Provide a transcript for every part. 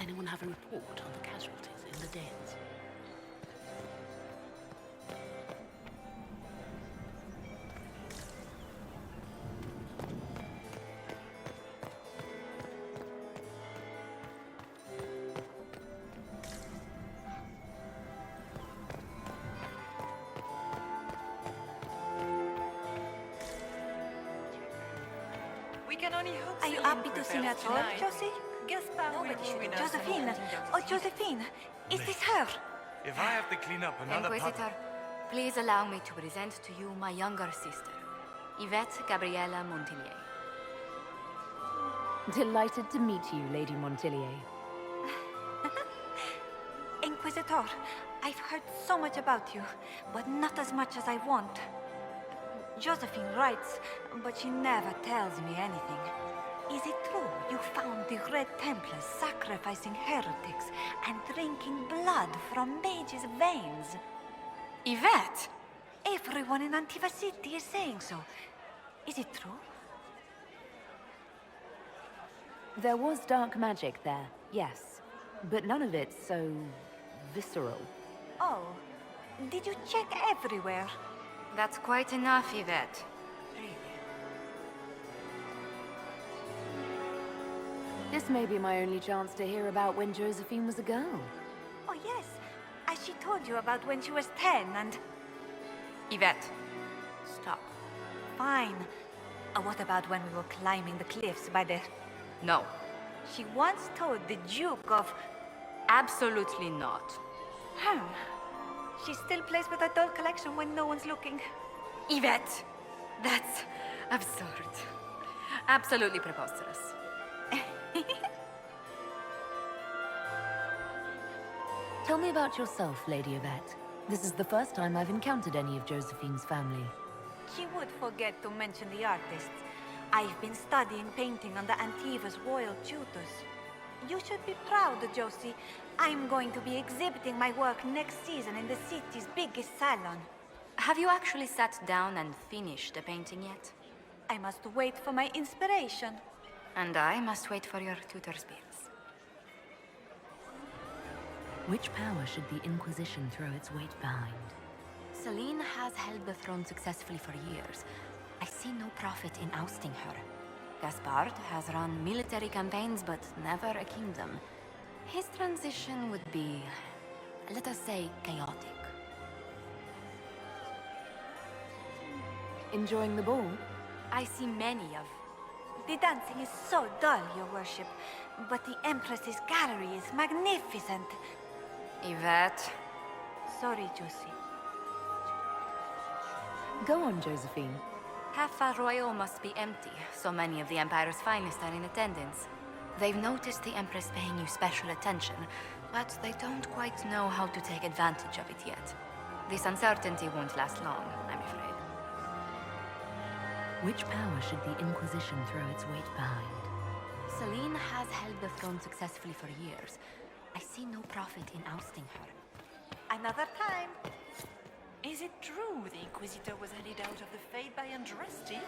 Does anyone have a report on the casualties in the dens? Are you happy to see me at all, Josie? Nobody should Josephine! Oh, Josephine! Is this her? If I have to clean up another Inquisitor, please allow me to present to you my younger sister, Yvette Gabriella Montillier. Delighted to meet you, Lady Montillier. Inquisitor, I've heard so much about you, but not as much as I want. Josephine writes, but she never tells me anything. Is it true you found the Red Templars sacrificing heretics and drinking blood from mages' veins? Yvette! Everyone in Antiva City is saying so. Is it true? There was dark magic there, yes. But none of it so... visceral. Oh, did you check everywhere? That's quite enough, Yvette. Really? This may be my only chance to hear about when Josephine was a girl. Oh yes, as she told you about when she was 10 and... Yvette, stop. Fine. What about when we were climbing the cliffs by the... No. She once told the Duke of... Absolutely not. She still plays with her doll collection when no one's looking. Yvette! That's absurd. Absolutely preposterous. Tell me about yourself, Lady Yvette. This is the first time I've encountered any of Josephine's family. She would forget to mention the artists. I've been studying painting under Antiva's royal tutors. You should be proud, Josie. I'm going to be exhibiting my work next season in the city's biggest salon. Have you actually sat down and finished the painting yet? I must wait for my inspiration. And I must wait for your tutor's bills. Which power should the Inquisition throw its weight behind? Celine has held the throne successfully for years. I see no profit in ousting her. Gaspard has run military campaigns, but never a kingdom. His transition would be, let us say, chaotic. Enjoying the ball? I see many of... The dancing is so dull, Your Worship, but the Empress's gallery is magnificent. Yvette. Sorry, Josie. Go on, Josephine. Half Royal must be empty. So many of the Empire's finest are in attendance. They've noticed the Empress paying you special attention, but they don't quite know how to take advantage of it yet. This uncertainty won't last long, I'm afraid. Which power should the Inquisition throw its weight behind? Celine has held the throne successfully for years. I see no profit in ousting her. Another time. Is it true the Inquisitor was handed out of the Fade by Andraste?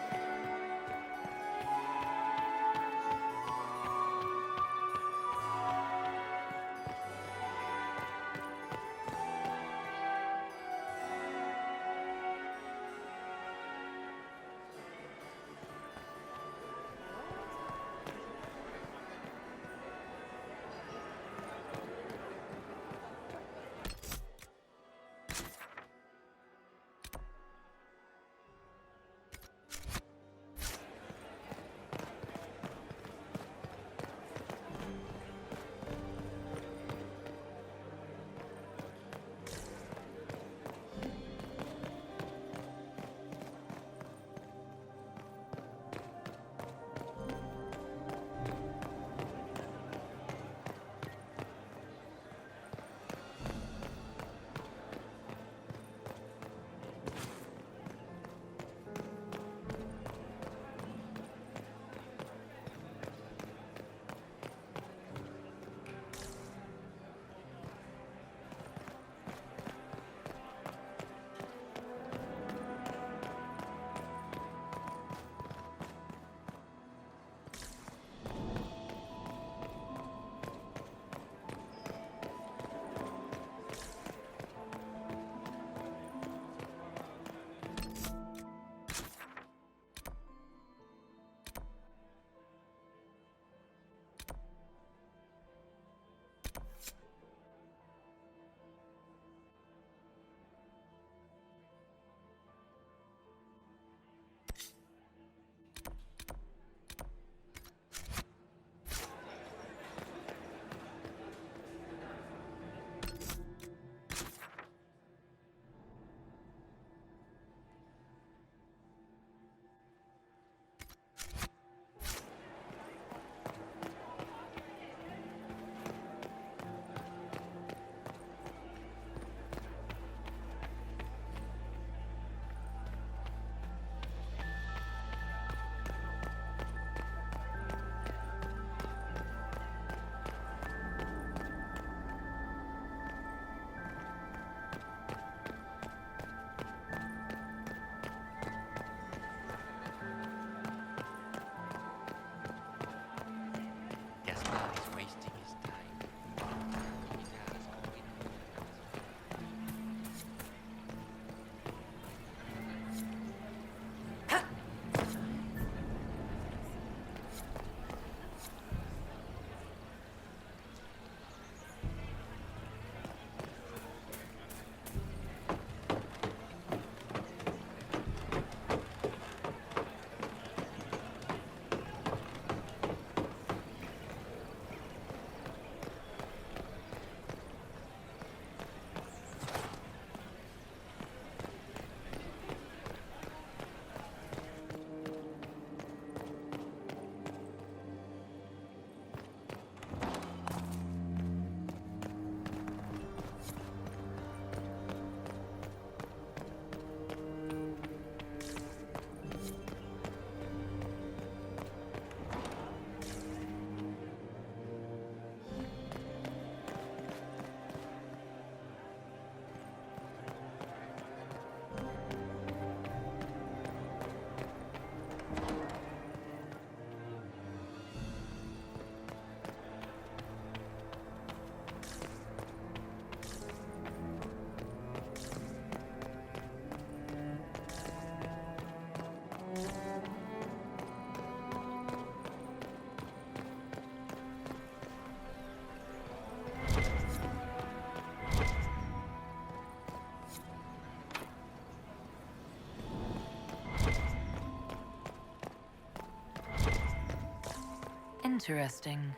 Interesting.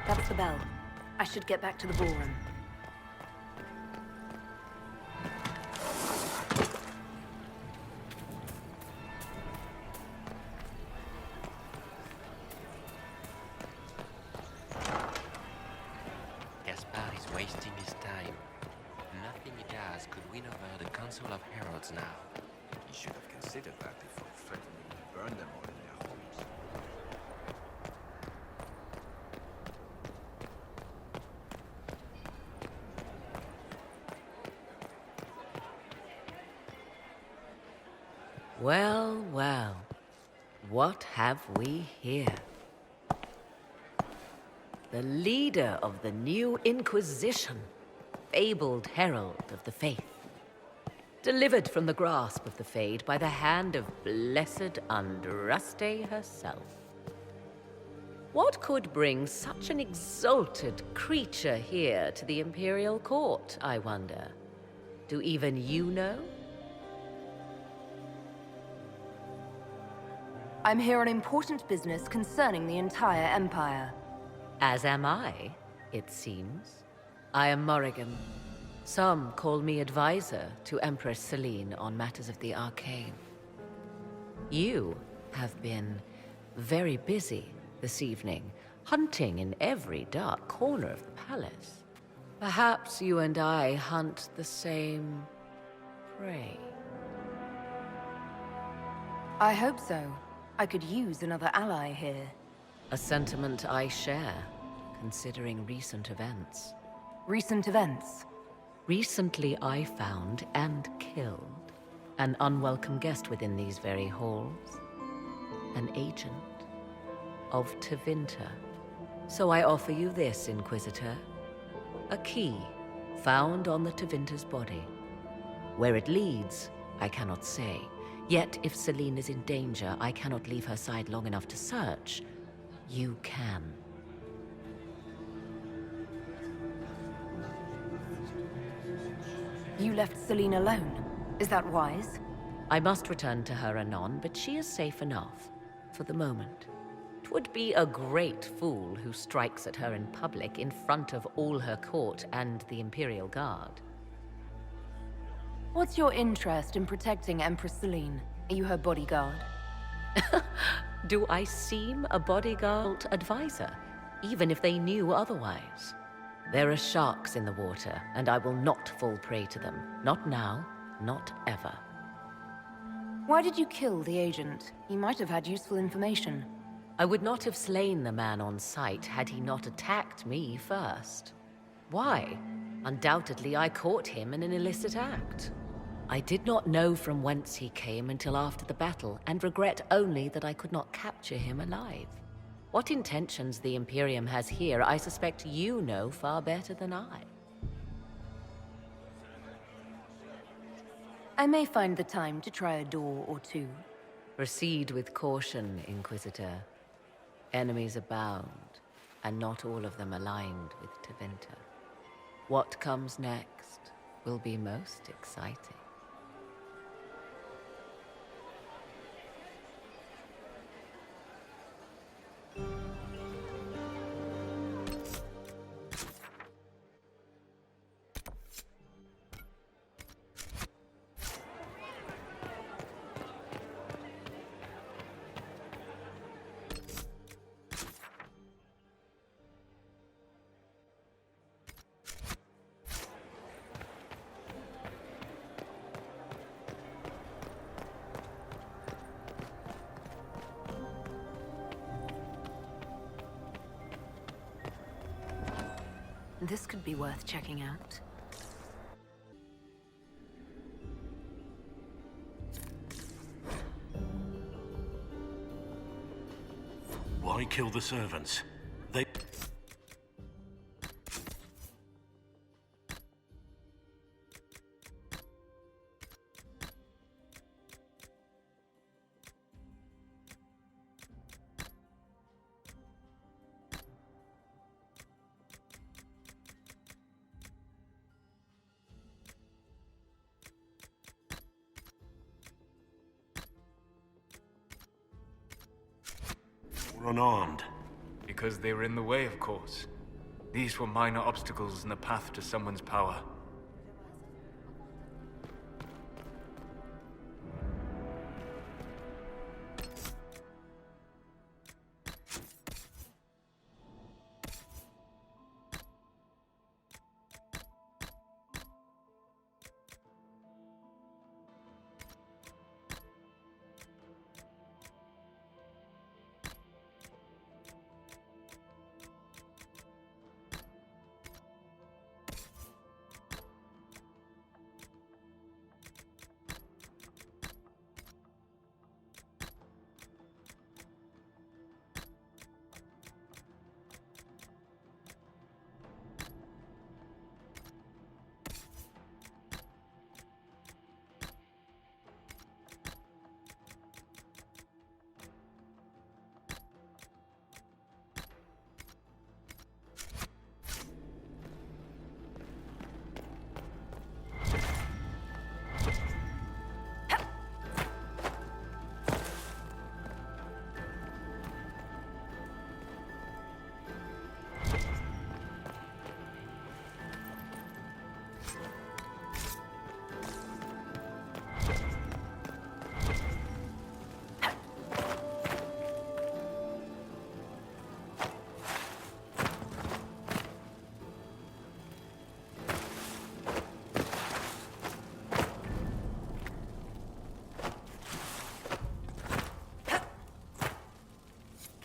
That's the bell. I should get back to the ballroom. Gaspard is wasting his time. Nothing he does could win over the Council of Heralds now. He should have considered that before threatening to burn them all in their homes. Well, well. What have we here? The leader of the new Inquisition, fabled herald of the faith. Delivered from the grasp of the Fade by the hand of blessed Andraste herself. What could bring such an exalted creature here to the Imperial Court, I wonder? Do even you know? I'm here on important business concerning the entire Empire. As am I, it seems. I am Morrigan. Some call me advisor to Empress Celine on matters of the arcane. You have been very busy this evening, hunting in every dark corner of the palace. Perhaps you and I hunt the same prey. I hope so. I could use another ally here. A sentiment I share, considering recent events. Recent events? Recently I found and killed an unwelcome guest within these very halls. An agent of Tevinter. So I offer you this, Inquisitor. A key found on the Tevinter's body. Where it leads, I cannot say. Yet if Celine is in danger, I cannot leave her side long enough to search. You can. You left Celine alone. Is that wise? I must return to her anon, but she is safe enough, for the moment. 'Twould be a great fool who strikes at her in public in front of all her court and the Imperial Guard. What's your interest in protecting Empress Celine? Are you her bodyguard? Do I seem a bodyguard advisor, even if they knew otherwise? There are sharks in the water, and I will not fall prey to them. Not now, not ever. Why did you kill the agent? He might have had useful information. I would not have slain the man on sight had he not attacked me first. Why? Undoubtedly, I caught him in an illicit act. I did not know from whence he came until after the battle, and regret only that I could not capture him alive. What intentions the Imperium has here, I suspect you know far better than I. I may find the time to try a door or two. Proceed with caution, Inquisitor. Enemies abound, and not all of them aligned with Tevinter. What comes next will be most exciting. This could be worth checking out. Why kill the servants? They... unarmed. Because they were in the way, of course. These were minor obstacles in the path to someone's power.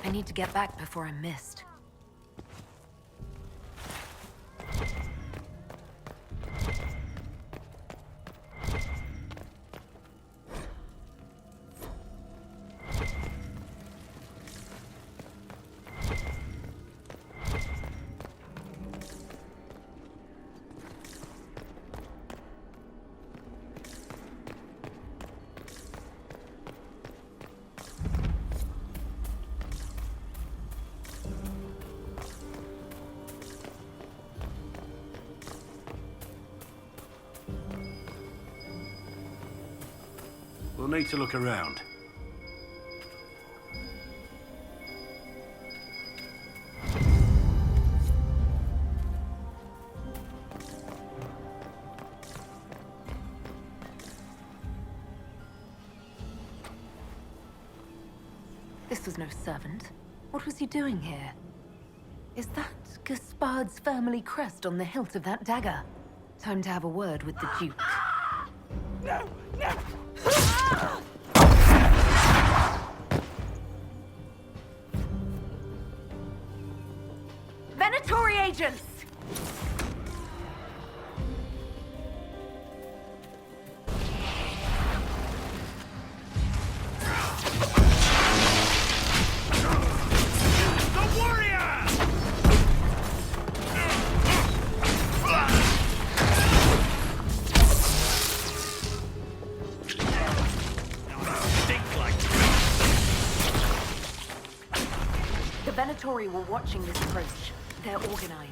I need to get back before I'm missed. We'll need to look around. This was no servant. What was he doing here? Is that Gaspard's family crest on the hilt of that dagger? Time to have a word with the Duke. No! No! Venatori agents! The Venatori were watching this approach. They're organized.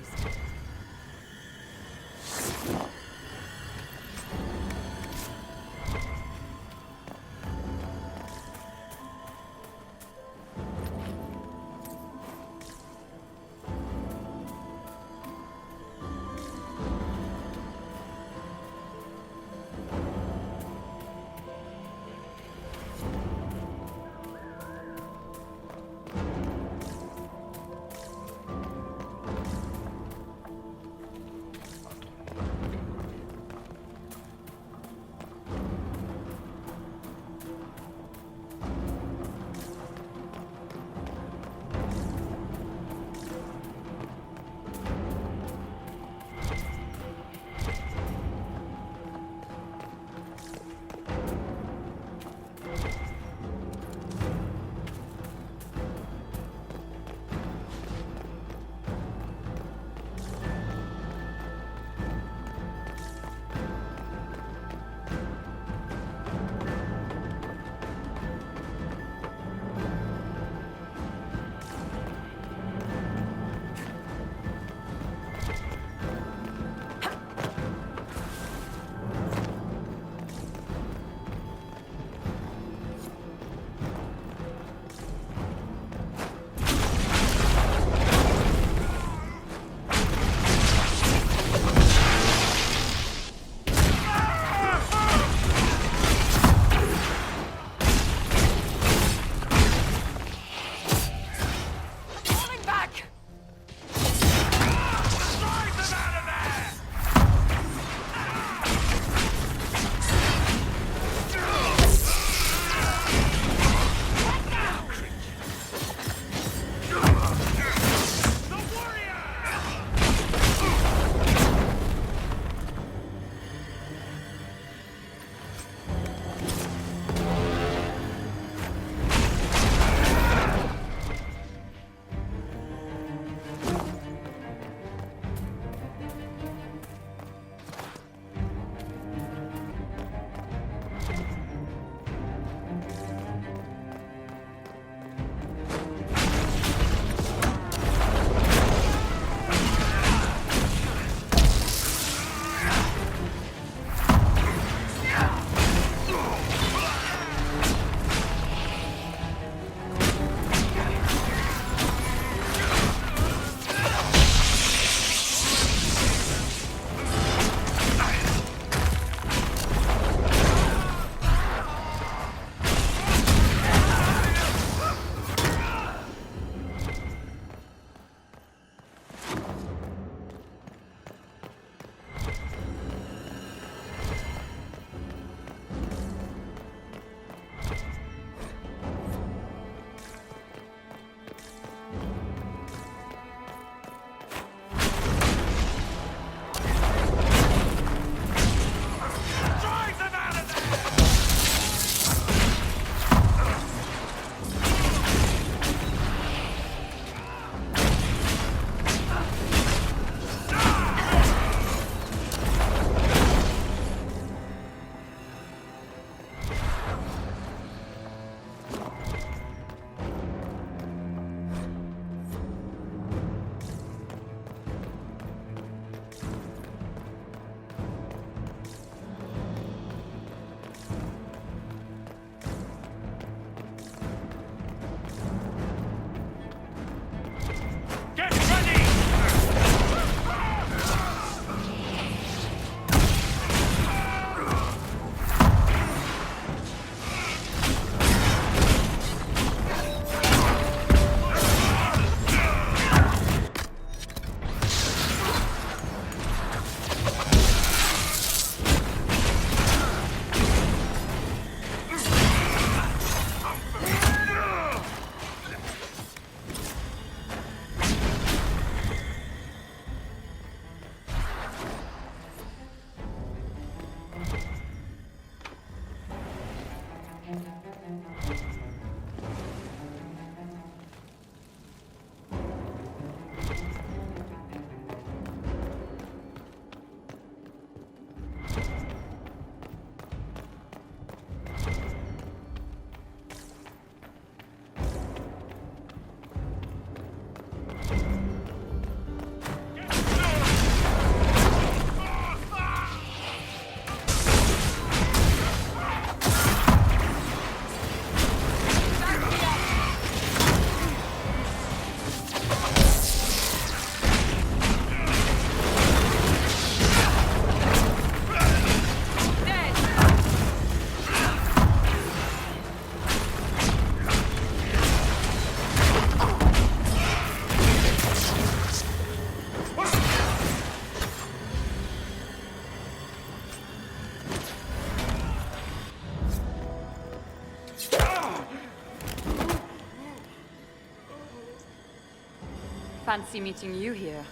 Fancy meeting you here.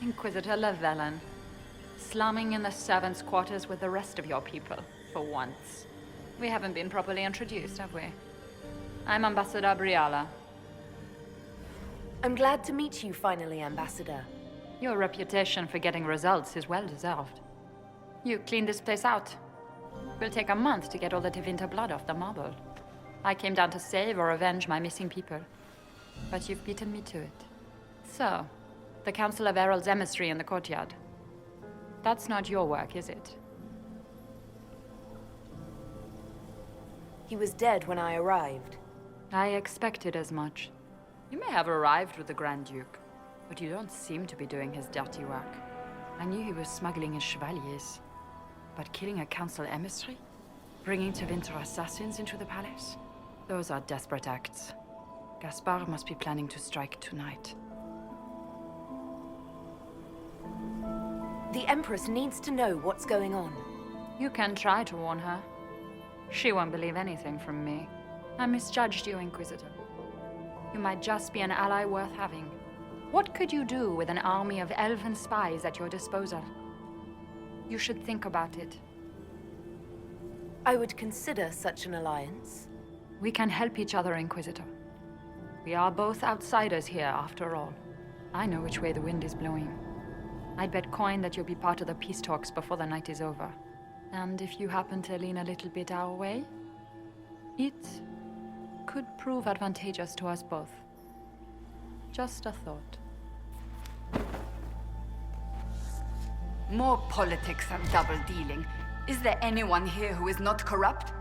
Inquisitor Llewellyn. Slumming in the servants' quarters with the rest of your people, for once. We haven't been properly introduced, have we? I'm Ambassador Briala. I'm glad to meet you finally, Ambassador. Your reputation for getting results is well deserved. You cleaned this place out. Will take a month to get all the Tevinter blood off the marble. I came down to save or avenge my missing people. But you've beaten me to it. So, the Council of Herald's emissary in the courtyard. That's not your work, is it? He was dead when I arrived. I expected as much. You may have arrived with the Grand Duke, but you don't seem to be doing his dirty work. I knew he was smuggling his chevaliers. But killing a council emissary? Bringing Tevinter assassins into the palace? Those are desperate acts. Gaspard must be planning to strike tonight. The Empress needs to know what's going on. You can try to warn her. She won't believe anything from me. I misjudged you, Inquisitor. You might just be an ally worth having. What could you do with an army of elven spies at your disposal? You should think about it. I would consider such an alliance. We can help each other, Inquisitor. We are both outsiders here, after all. I know which way the wind is blowing. I'd bet coin that you'll be part of the peace talks before the night is over. And if you happen to lean a little bit our way, it could prove advantageous to us both. Just a thought. More politics and double-dealing. Is there anyone here who is not corrupt?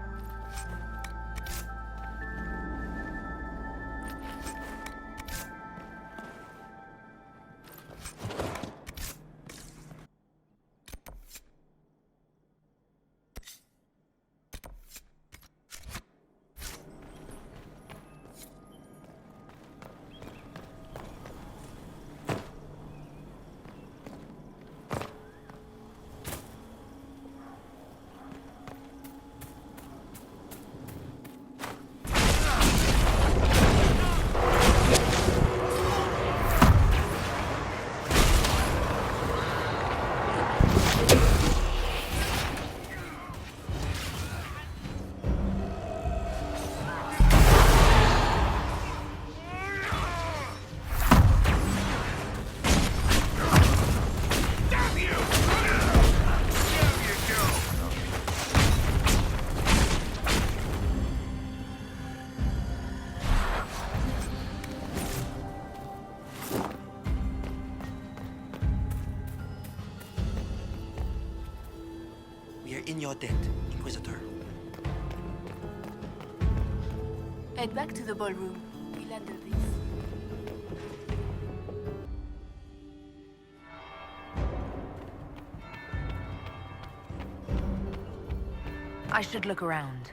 In your debt, Inquisitor. Head back to the ballroom. We'll handle this. I should look around.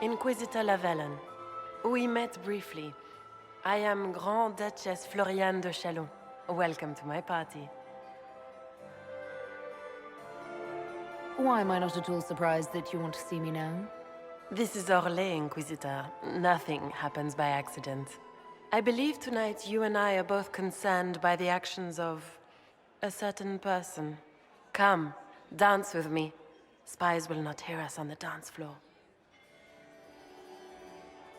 Inquisitor Llewellyn. We met briefly. I am Grand Duchess Floriane de Chalon. Welcome to my party. Why am I not at all surprised that you want to see me now? This is Orlais, Inquisitor. Nothing happens by accident. I believe tonight you and I are both concerned by the actions of a certain person. Come, dance with me. Spies will not hear us on the dance floor.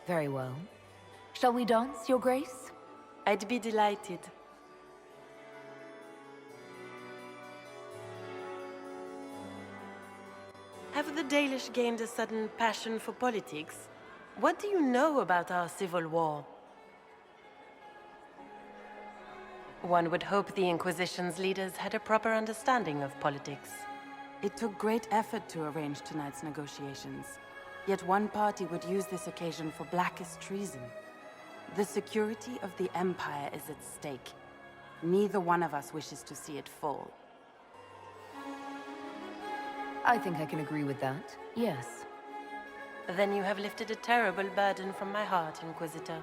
Very well. Shall we dance, Your Grace? I'd be delighted. Have the Dalish gained a sudden passion for politics? What do you know about our civil war? One would hope the Inquisition's leaders had a proper understanding of politics. It took great effort to arrange tonight's negotiations. Yet one party would use this occasion for blackest treason. The security of the Empire is at stake. Neither one of us wishes to see it fall. I think I can agree with that, yes. Then you have lifted a terrible burden from my heart, Inquisitor.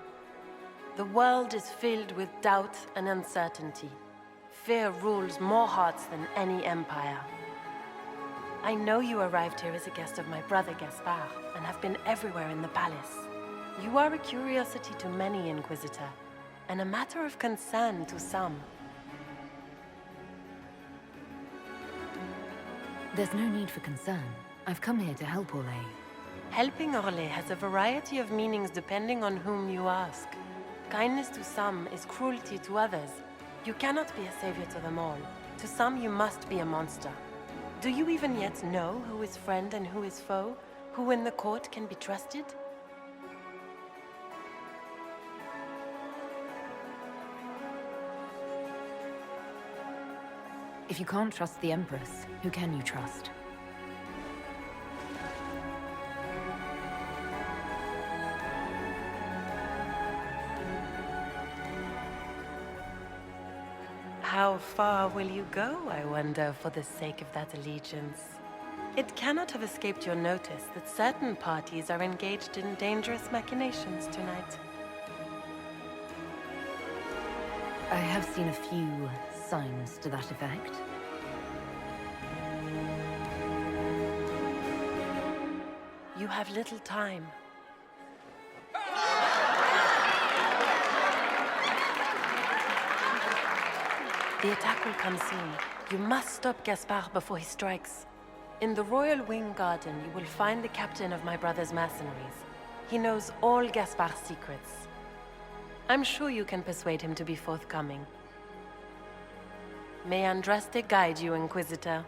The world is filled with doubt and uncertainty. Fear rules more hearts than any empire. I know you arrived here as a guest of my brother Gaspard, and have been everywhere in the palace. You are a curiosity to many, Inquisitor, and a matter of concern to some. There's no need for concern. I've come here to help Orlais. Helping Orlais has a variety of meanings depending on whom you ask. Kindness to some is cruelty to others. You cannot be a savior to them all. To some, you must be a monster. Do you even yet know who is friend and who is foe? Who in the court can be trusted? If you can't trust the Empress, who can you trust? How far will you go, I wonder, for the sake of that allegiance? It cannot have escaped your notice that certain parties are engaged in dangerous machinations tonight. I have seen a few signs to that effect. You have little time. The attack will come soon. You must stop Gaspard before he strikes. In the Royal Wing Garden, you will find the captain of my brother's mercenaries. He knows all Gaspard's secrets. I'm sure you can persuade him to be forthcoming. May Andraste guide you, Inquisitor.